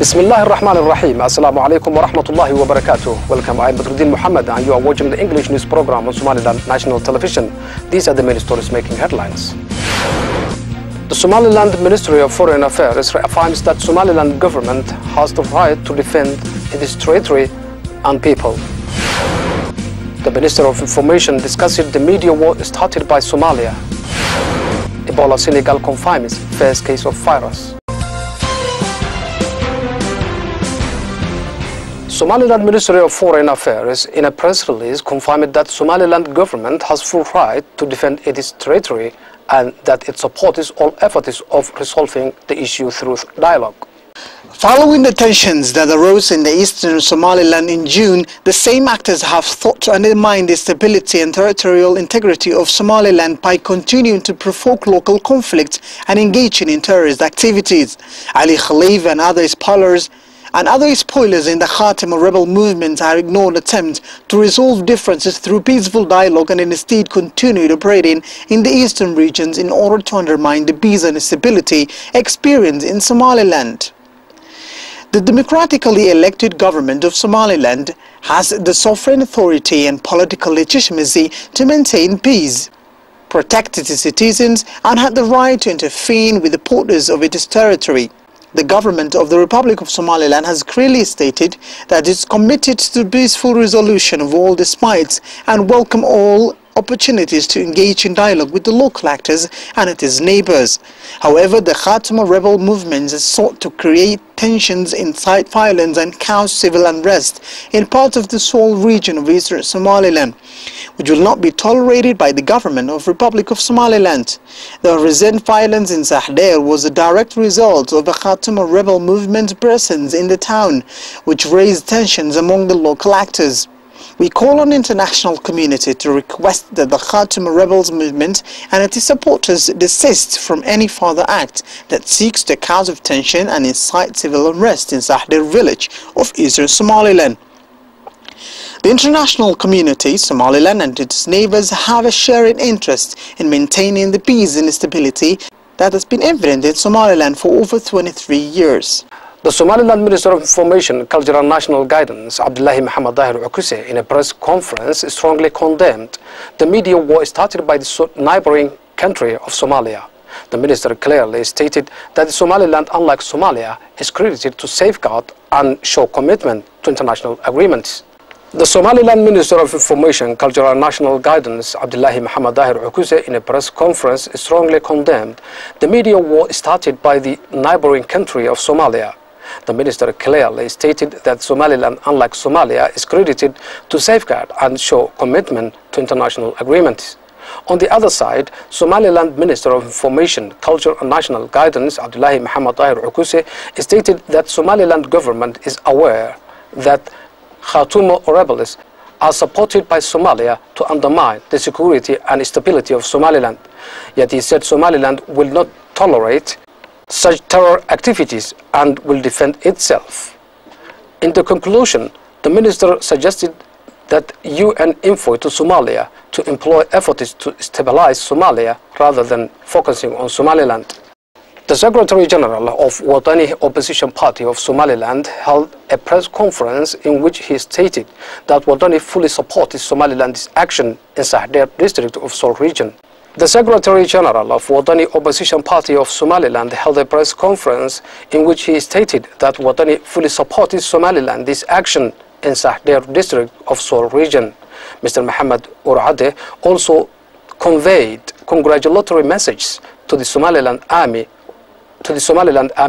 Bismillah ar-Rahman ar-Rahim. Assalamu alaikum wa rahmatullahi wa barakatuh. Welcome, I'm Badruddin Muhammad and you are watching the English news program on Somaliland National Television. These are the main stories making headlines. The Somaliland Ministry of Foreign Affairs reaffirms that Somaliland government has the right to defend its territory and people. The Minister of Information discussed the media war started by Somalia. Ebola Senegal confirms first case of virus. Somaliland Ministry of Foreign Affairs in a press release confirmed that Somaliland government has full right to defend its territory and that it supports all efforts of resolving the issue through dialogue. Following the tensions that arose in the eastern Somaliland in June, the same actors have sought to undermine the stability and territorial integrity of Somaliland by continuing to provoke local conflict and engaging in terrorist activities. Ali Khalif and other spoilers in the Khatima rebel movement have ignored attempts to resolve differences through peaceful dialogue and instead continued operating in the eastern regions in order to undermine the peace and stability experienced in Somaliland. The democratically elected government of Somaliland has the sovereign authority and political legitimacy to maintain peace, protect its citizens, and had the right to intervene with the borders of its territory. The government of the Republic of Somaliland has clearly stated that it is committed to peaceful resolution of all disputes and welcome all opportunities to engage in dialogue with the local actors and its neighbors. However, the Khatima rebel movement has sought to create tensions, incite violence and cause civil unrest in parts of the Sol region of eastern Somaliland, which will not be tolerated by the government of Republic of Somaliland. The recent violence in Sahder was a direct result of the Khatima rebel movement's presence in the town, which raised tensions among the local actors. We call on the international community to request that the Khatima rebels movement and its supporters desist from any further act that seeks to cause of tension and incite civil unrest in Sahder village of eastern Somaliland. The international community, Somaliland and its neighbors have a shared interest in maintaining the peace and stability that has been evident in Somaliland for over 23 years. The Somaliland Minister of Information, Culture and National Guidance, Abdullahi Muhammad Ukuse, in a press conference strongly condemned the media war started by the neighboring country of Somalia. The minister clearly stated that Somaliland, unlike Somalia, is created to safeguard and show commitment to international agreements. The Somaliland Minister of Information, Culture and National Guidance, Abdullahi Muhammad Ukuse, in a press conference strongly condemned the media war started by the neighboring country of Somalia. The minister clearly stated that Somaliland, unlike Somalia, is credited to safeguard and show commitment to international agreements. On the other side, Somaliland Minister of Information, Culture and National Guidance, Abdullahi Muhammad Ukuse, stated that Somaliland government is aware that Khatima rebels are supported by Somalia to undermine the security and stability of Somaliland. Yet he said Somaliland will not tolerate such terror activities and will defend itself. In the conclusion, the minister suggested that UN envoy to Somalia to employ efforts to stabilize Somalia rather than focusing on Somaliland. The Secretary General of Wadani Opposition Party of Somaliland held a press conference in which he stated that Wadani fully supports Somaliland's action in Sahder district of Sol region. The Secretary General of Wadani Opposition Party of Somaliland held a press conference in which he stated that Wadani fully supported Somaliland's action in Sahder district of Sol region. Mr. Mohammed Urade also conveyed congratulatory messages to the Somaliland Army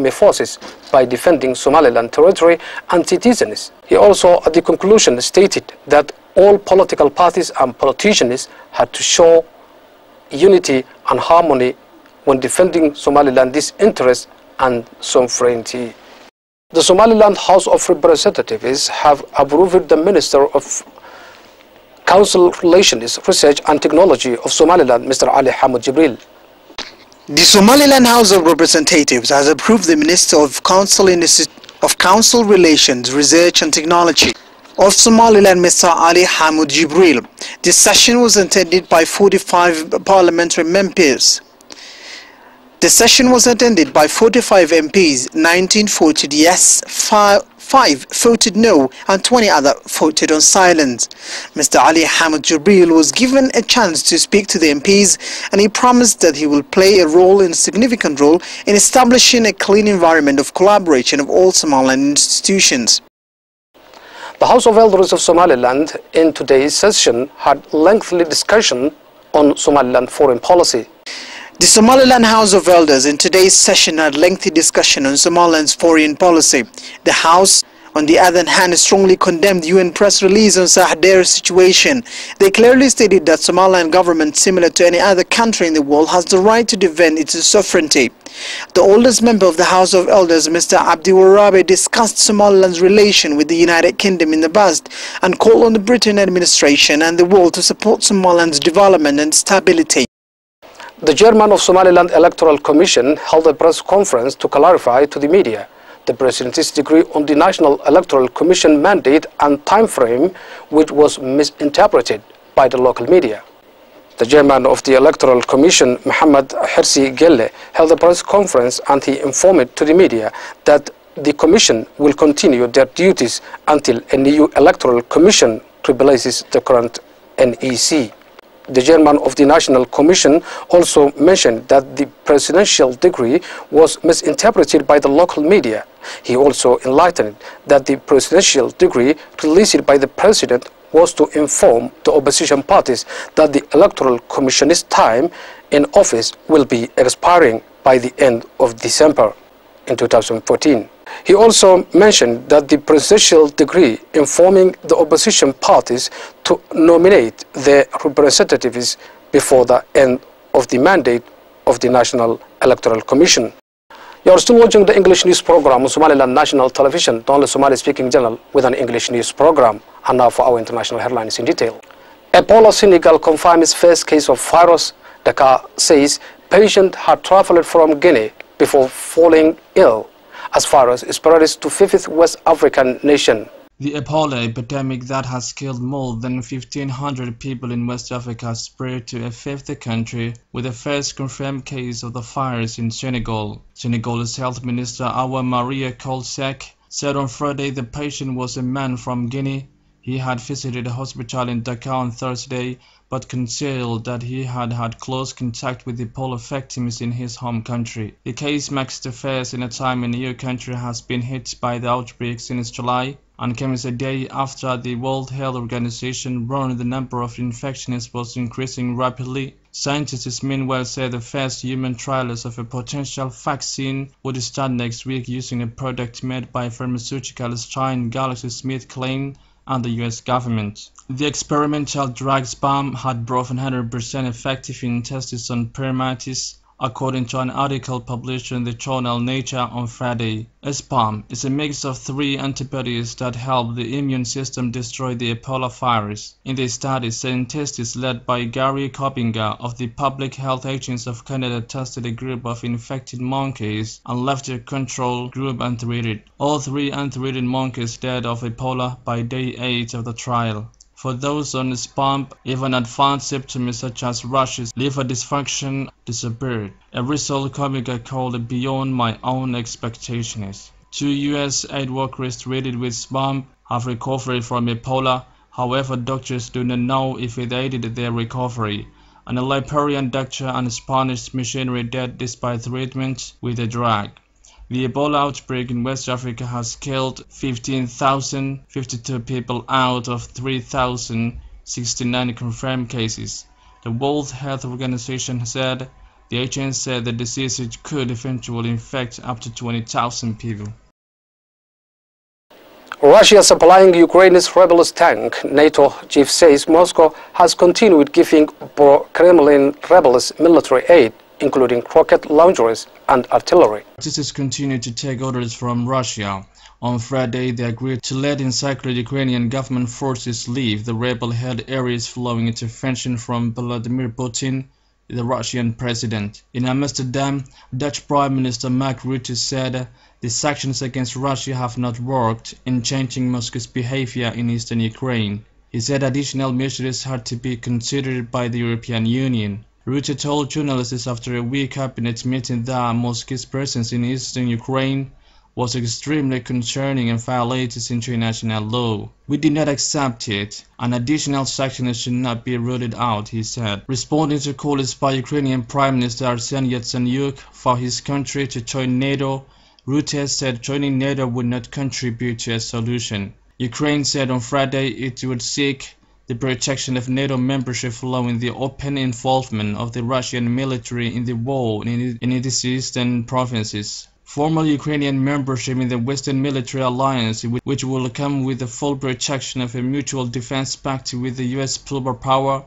forces by defending Somaliland territory and citizens. He also, at the conclusion, stated that all political parties and politicians had to show unity and harmony when defending Somaliland's interests and sovereignty. The Somaliland House of Representatives have approved the Minister of Council Relations, Research and Technology of Somaliland, Mr. Ali Hamid Jibril. The Somaliland House of Representatives has approved the Minister of Council Relations, Research and Technology of Somaliland, Mr. Ali Hamid Jibril. This session was attended by 45 parliamentary members. The session was attended by 45 MPs, 19 voted yes, 5 voted no, and 20 other voted on silence. Mr. Ali Hamid Jibril was given a chance to speak to the MPs, and he promised that he will play a significant role in establishing a clean environment of collaboration of all Somaliland institutions. The House of Elders of Somaliland in today's session had lengthy discussion on Somaliland foreign policy. The Somaliland House of Elders in today's session had lengthy discussion on Somaliland's foreign policy. The House, on the other hand, strongly condemned UN press release on Sahdair's situation. They clearly stated that Somaliland government, similar to any other country in the world, has the right to defend its sovereignty. The oldest member of the House of Elders, Mr. Abdi Warabe, discussed Somaliland's relation with the United Kingdom in the past and called on the Britain administration and the world to support Somaliland's development and stability. The chairman of Somaliland Electoral Commission held a press conference to clarify to the media the President's decree on the National Electoral Commission mandate and time frame, which was misinterpreted by the local media. The chairman of the Electoral Commission, Mohammed Hirsi Gelle, held a press conference and he informed to the media that the Commission will continue their duties until a new Electoral Commission replaces the current NEC. The chairman of the National Commission also mentioned that the presidential decree was misinterpreted by the local media. He also enlightened that the presidential decree released by the president was to inform the opposition parties that the Electoral Commission's time in office will be expiring by the end of December in 2014. He also mentioned that the presidential decree informing the opposition parties to nominate their representatives before the end of the mandate of the National Electoral Commission. You are still watching the English news program on Somaliland National Television, the only Somali-speaking channel with an English news program. And now for our international headlines in detail. Ebola Senegal confirms first case of virus. Dakar says patient had traveled from Guinea before falling ill as virus spreads to fifth West African nation. The Ebola epidemic that has killed more than 1,500 people in West Africa spread to a fifth country with the first confirmed case of the virus in Senegal. Senegal's Health Minister Awa Maria Kolsek said on Friday the patient was a man from Guinea. He had visited a hospital in Dakar on Thursday but concealed that he had had close contact with Ebola victims in his home country. The case marks the first in a time a new country has been hit by the outbreak since July, and comes a day after the World Health Organization warned the number of infections was increasing rapidly. Scientists meanwhile said the first human trials of a potential vaccine would start next week using a product made by pharmaceutical giant GlaxoSmithKline and the US government. The experimental drug SPAM had proven 100% effective in tests on primates, according to an article published in the journal Nature on Friday. SPAM is a mix of 3 antibodies that help the immune system destroy the Ebola virus. In the study, scientists led by Gary Coppinger of the Public Health Agency of Canada tested a group of infected monkeys and left a control group untreated. All 3 untreated monkeys died of Ebola by day 8 of the trial. For those on SPAM, even advanced symptoms such as rashes, liver dysfunction disappeared, a result Coppinger called beyond my own expectations. 2 US aid workers treated with SPAM have recovered from Ebola. However, doctors do not know if it aided their recovery. And a Liberian doctor and Spanish missionary died despite treatment with the drug. The Ebola outbreak in West Africa has killed 15,052 people out of 3,069 confirmed cases. The World Health Organization said the agency said the disease could eventually infect up to 20,000 people. Russia supplying Ukraine's rebels tank. NATO chief says Moscow has continued giving pro-Kremlin rebels military aid, including rocket launchers and artillery. This continued to take orders from Russia. On Friday, they agreed to let encircled Ukrainian government forces leave the rebel-held areas following intervention from Vladimir Putin, the Russian president. In Amsterdam, Dutch Prime Minister Mark Rutte said the sanctions against Russia have not worked in changing Moscow's behavior in eastern Ukraine. He said additional measures had to be considered by the European Union. Rutte told journalists after a week cabinet meeting that Moscow's presence in eastern Ukraine was extremely concerning and violates international law. We did not accept it. An additional sanction should not be ruled out, he said. Responding to calls by Ukrainian Prime Minister Arsen Yatsenyuk for his country to join NATO, Rutte said joining NATO would not contribute to a solution. Ukraine said on Friday it would seek the protection of NATO membership following the open involvement of the Russian military in the war in its eastern provinces. Formal Ukrainian membership in the Western Military Alliance, which will come with the full protection of a mutual defense pact with the US superpower,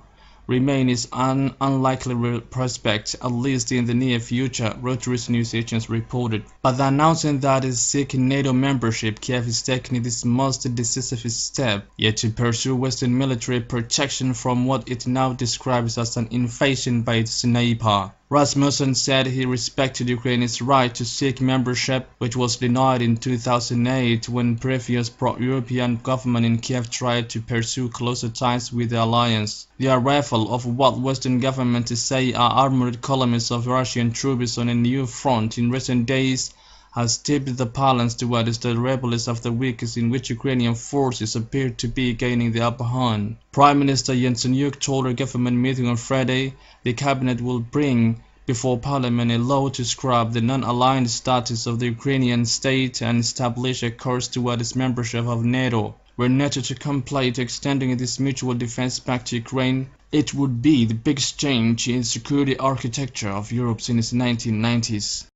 remains an unlikely prospect, at least in the near future, Reuters news agency reported. But the announcement that is seeking NATO membership, Kiev is taking this most decisive step yet to pursue Western military protection from what it now describes as an invasion by its neighbor. Rasmussen said he respected Ukraine's right to seek membership, which was denied in 2008 when previous pro-European government in Kiev tried to pursue closer ties with the alliance. The arrival of what Western governments say are armored columns of Russian troops on a new front in recent days has tipped the balance towards the rebels of the weeks in which Ukrainian forces appear to be gaining the upper hand. Prime Minister Yatsenyuk told a government meeting on Friday the cabinet will bring before parliament a law to scrap the non-aligned status of the Ukrainian state and establish a course towards membership of NATO. Were NATO to comply to extending this mutual defense pact to Ukraine, it would be the biggest change in security architecture of Europe since the 1990s.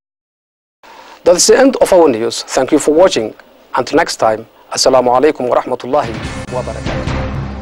That's the end of our news. Thank you for watching. Until next time, Assalamu alaikum wa rahmatullahi wa barakatuh.